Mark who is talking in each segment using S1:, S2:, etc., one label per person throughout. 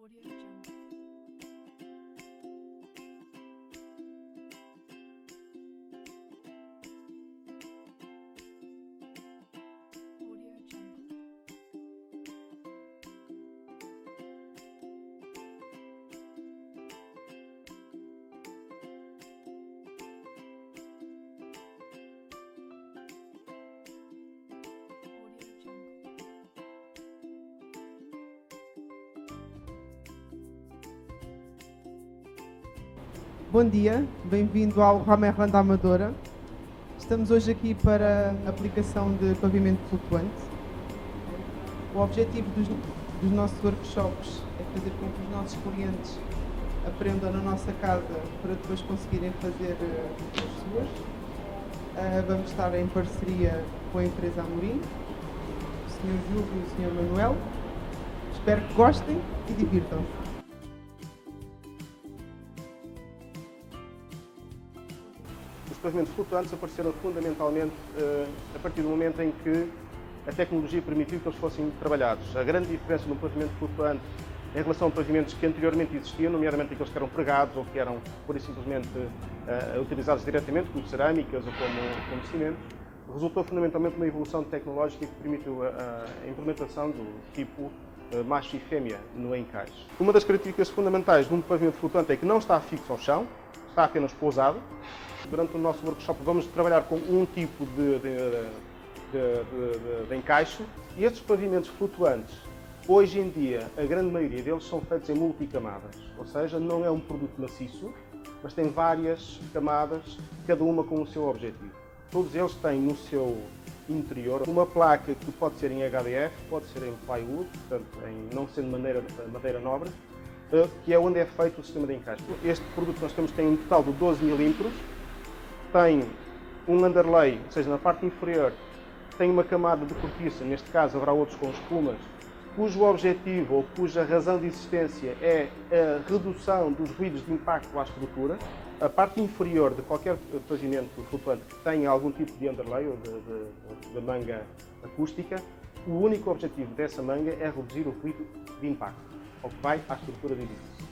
S1: Audio Jungle. Audio Jungle. Audio Jungle.
S2: Bom dia, bem-vindo ao Ramerland da Amadora. Estamos hoje aqui para a aplicação de pavimento flutuante. O objetivo dos nossos workshops é fazer com que os nossos clientes aprendam na nossa casa para depois conseguirem fazer as suas. Vamos estar em parceria com a empresa Amorim, o Sr. Júlio e o Sr. Manuel. Espero que gostem e divirtam-se.
S3: Os pavimentos flutuantes apareceram fundamentalmente a partir do momento em que a tecnologia permitiu que eles fossem trabalhados. A grande diferença de um pavimento flutuante em relação a pavimentos que anteriormente existiam, nomeadamente aqueles que eram pregados ou que eram pura e simplesmente utilizados diretamente, como cerâmicas ou como cimento, resultou fundamentalmente numa evolução tecnológica que permitiu a implementação do tipo macho e fêmea no encaixe. Uma das características fundamentais de um pavimento flutuante é que não está fixo ao chão, está apenas pousado. Durante o nosso workshop vamos trabalhar com um tipo de encaixe e estes pavimentos flutuantes, hoje em dia, a grande maioria deles são feitos em multicamadas, ou seja, não é um produto maciço, mas tem várias camadas, cada uma com o seu objetivo. Todos eles têm no seu interior uma placa que pode ser em HDF, pode ser em plywood, portanto, não sendo madeira nobre, que é onde é feito o sistema de encaixe. Este produto que nós temos tem um total de 12 milímetros, tem um underlay, ou seja, na parte inferior tem uma camada de cortiça, neste caso haverá outros com espumas, cujo objetivo ou cuja razão de existência é a redução dos ruídos de impacto à estrutura. A parte inferior de qualquer pavimento flutuante que tenha algum tipo de underlay ou de manga acústica, o único objetivo dessa manga é reduzir o ruído de impacto, ao que vai à estrutura de edifício.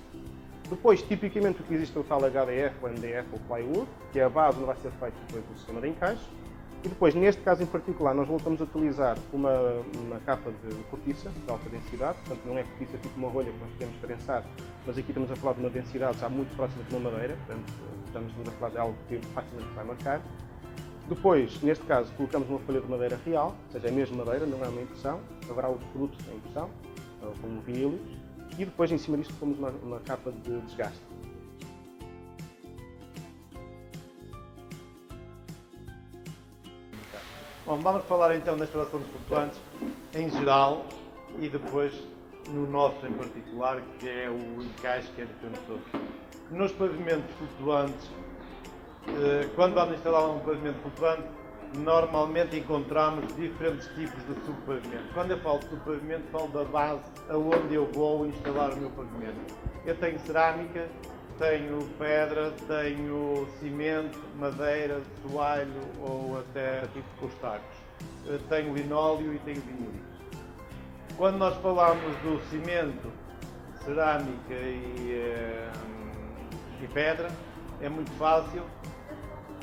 S3: Depois, tipicamente, o que existe é o tal HDF, o MDF ou plywood, que é a base onde vai ser feito depois o sistema de encaixe. E depois, neste caso em particular, nós voltamos a utilizar uma capa de cortiça de alta densidade, portanto não é cortiça tipo uma rolha que nós podemos trensar, mas aqui estamos a falar de uma densidade já muito próxima de uma madeira, portanto estamos a falar de algo que facilmente vai marcar. Depois, neste caso, colocamos uma folha de madeira real, ou seja, é a mesma madeira, não é uma impressão, haverá outros produtos em impressão, como vinílios, e depois em cima disto pomos uma capa de desgaste.
S4: Bom, vamos falar então da instalação de flutuantes em geral e depois no nosso em particular, que é o encaixe que é diferente de todos. Nos pavimentos flutuantes, quando vamos instalar um pavimento flutuante, normalmente encontramos diferentes tipos de subpavimento. Quando eu falo de subpavimento, falo da base aonde eu vou instalar o meu pavimento. Eu tenho cerâmica, tenho pedra, tenho cimento, madeira, soalho ou até tipo costacos. Tenho linóleo e tenho vinílios. Quando nós falamos do cimento, cerâmica e pedra, é muito fácil.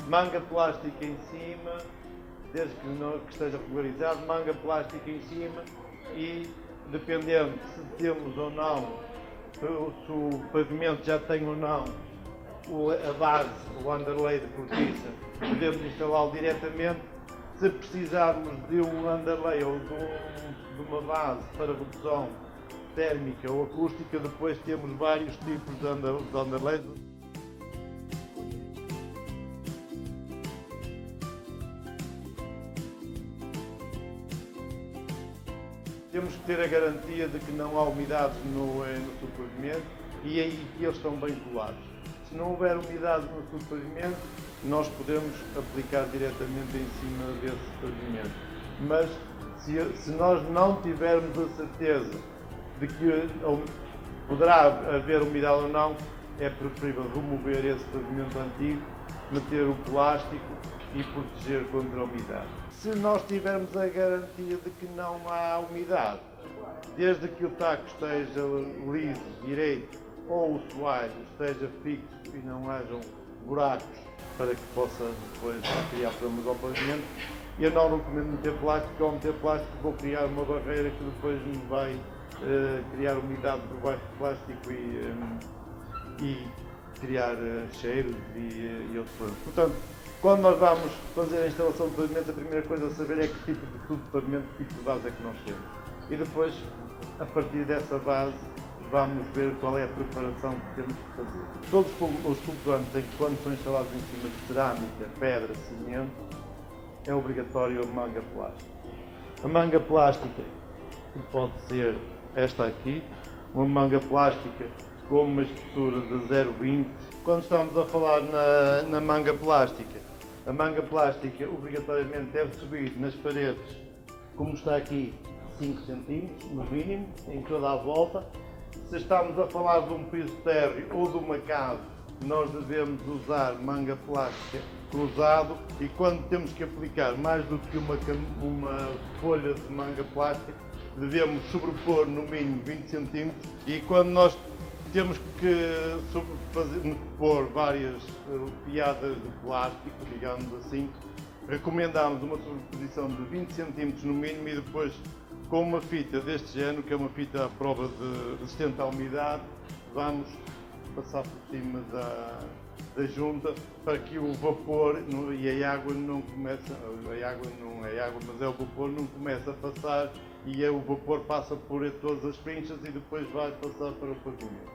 S4: Manga plástica em cima, desde que esteja pulverizado, manga plástica em cima e, dependendo se temos ou não, se o pavimento já tem ou não a base, o underlay de cortiça, podemos instalá-lo diretamente. Se precisarmos de um underlay ou de uma base para redução térmica ou acústica, depois temos vários tipos de underlays. Temos que ter a garantia de que não há umidades no subpavimento e aí que eles estão bem colados. Se não houver umidade no subpavimento, nós podemos aplicar diretamente em cima desse pavimento. Mas se nós não tivermos a certeza de que poderá haver umidade ou não, é preferível remover esse pavimento antigo, meter o plástico e proteger contra a umidade. Se nós tivermos a garantia de que não há umidade, desde que o taco esteja liso, direito, ou o soalho esteja fixo e não hajam buracos para que possa depois criar problemas ao pavimento. Eu não recomendo meter plástico, ao meter plástico vou criar uma barreira que depois me vai criar umidade por baixo do plástico e criar cheiros e outros problemas. Portanto, quando nós vamos fazer a instalação de pavimento, a primeira coisa a saber é que tipo de tubo de pavimento, que tipo de base é que nós temos. E depois, a partir dessa base, vamos ver qual é a preparação que temos que fazer. Todos os flutuantes, quando são instalados em cima de cerâmica, pedra, cimento, é obrigatório a manga plástica. A manga plástica pode ser esta aqui, uma manga plástica com uma espessura de 0,20. Quando estamos a falar na manga plástica, a manga plástica obrigatoriamente deve subir nas paredes, como está aqui, 5 cm, no mínimo, em toda a volta. Se estamos a falar de um piso térreo ou de uma casa, nós devemos usar manga plástica cruzado, e quando temos que aplicar mais do que uma folha de manga plástica, devemos sobrepor no mínimo 20 cm, e quando nós temos que pôr várias piadas de plástico, digamos assim, recomendamos uma sobreposição de 20 cm no mínimo, e depois com uma fita deste género, que é uma fita à prova de resistente à umidade, vamos passar por cima da junta para que o vapor e a água não comece, a água não é água, mas é o vapor, não comece a passar, e o vapor passa por todas as pinchas e depois vai passar para o pavimento.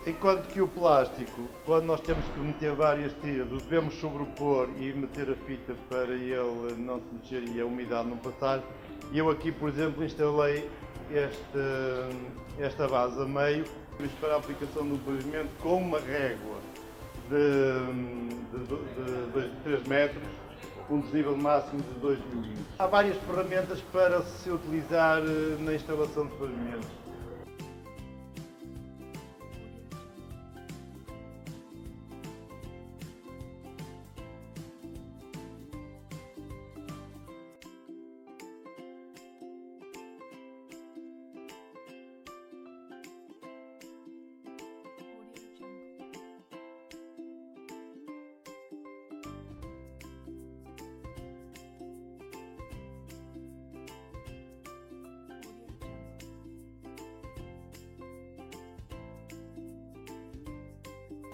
S4: Enquanto que o plástico, quando nós temos que meter várias tiras, o devemos sobrepor e meter a fita para ele não se mexer e a umidade não passar. E eu aqui, por exemplo, instalei esta base a meio para a aplicação do pavimento com uma régua de 3 metros, um desnível máximo de 2 mm. Há várias ferramentas para se utilizar na instalação de pavimentos.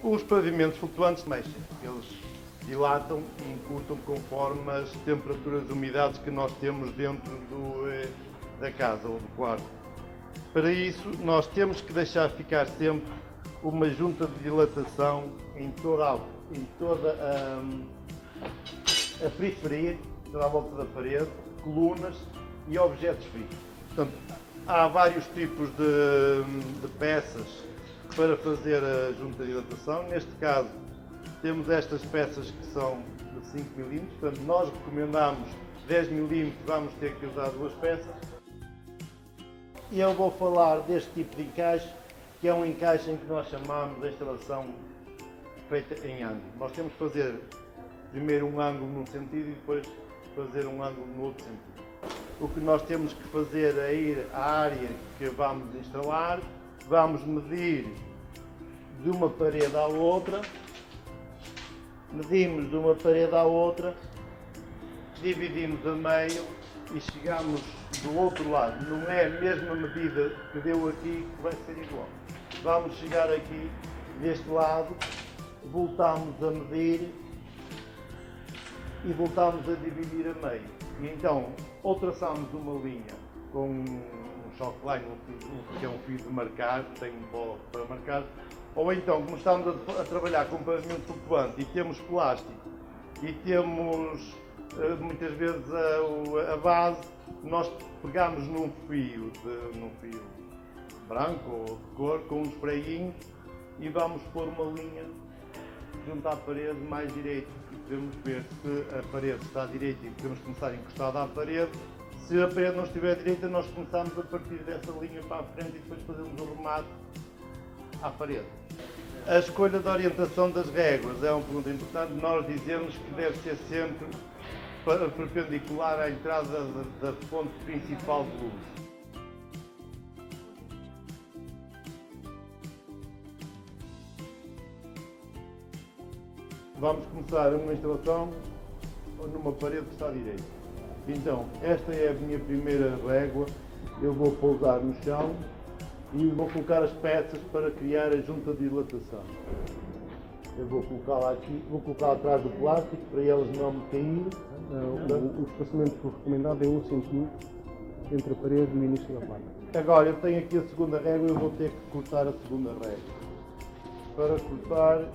S4: Os pavimentos flutuantes mexem, eles dilatam e encurtam conforme as temperaturas e umidades que nós temos dentro da casa ou do quarto. Para isso, nós temos que deixar ficar sempre uma junta de dilatação em toda a periferia, toda a volta da parede, colunas e objetos fixos. Portanto, há vários tipos de peças para fazer a junta de dilatação. Neste caso, temos estas peças que são de 5 mm, portanto, nós recomendamos 10 mm, vamos ter que usar 2 peças. E eu vou falar deste tipo de encaixe, que é um encaixe em que nós chamamos de instalação feita em ângulo. Nós temos que fazer primeiro um ângulo num sentido e depois fazer um ângulo no outro sentido. O que nós temos que fazer é ir à área que vamos instalar, vamos medir de uma parede à outra, medimos de uma parede à outra, dividimos a meio e chegamos do outro lado. Não é a mesma medida que deu aqui que vai ser igual. Vamos chegar aqui deste lado, voltamos a medir e voltamos a dividir a meio. E então, ou traçamos uma linha com um chalkline, que é um fio de marcar, tem um pó para marcar, ou então, como estamos a trabalhar com pavimento flutuante e temos plástico e temos muitas vezes a base, nós pegamos num fio branco ou de cor, com um sprayinho, e vamos pôr uma linha junto à parede mais direita. Podemos ver se a parede está direita e podemos começar encostado à parede. Se a parede não estiver direita, nós começamos a partir dessa linha para a frente e depois fazemos o remate à parede. A escolha da orientação das réguas é uma pergunta importante. Nós dizemos que deve ser sempre perpendicular à entrada da fonte principal de luz. Vamos começar uma instalação numa parede que está à direita. Então, esta é a minha primeira régua. Eu vou pousar no chão e vou colocar as peças para criar a junta de dilatação. Eu vou colocá-la aqui, vou colocá-la atrás do plástico para elas não me caírem.
S3: O espaçamento recomendado é 1 cm entre a parede e o início da placa.
S4: Agora, eu tenho aqui a segunda régua e eu vou ter que cortar a segunda régua. Para cortar,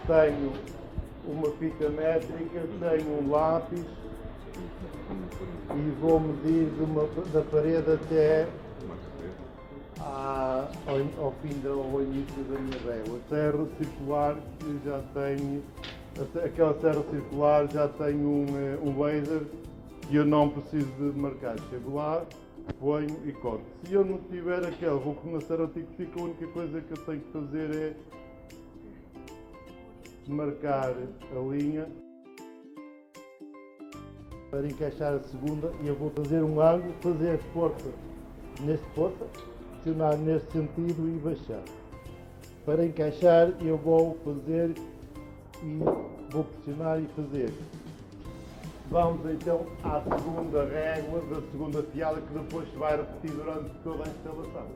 S4: tenho uma fita métrica, tenho um lápis e vou medir da parede até ao fim ao início da minha régua. A serra circular, eu já tenho, aquela serra circular já tenho um laser e eu não preciso de marcar. Chego lá, ponho e corto. Se eu não tiver aquela, vou com uma serra tipifica, a única coisa que eu tenho que fazer é marcar a linha para encaixar a segunda e eu vou fazer um ângulo, fazer força neste força, pressionar neste sentido e baixar. Para encaixar eu vou fazer e vou pressionar e fazer. Vamos então à segunda régua da segunda fiada que depois se vai repetir durante toda a instalação.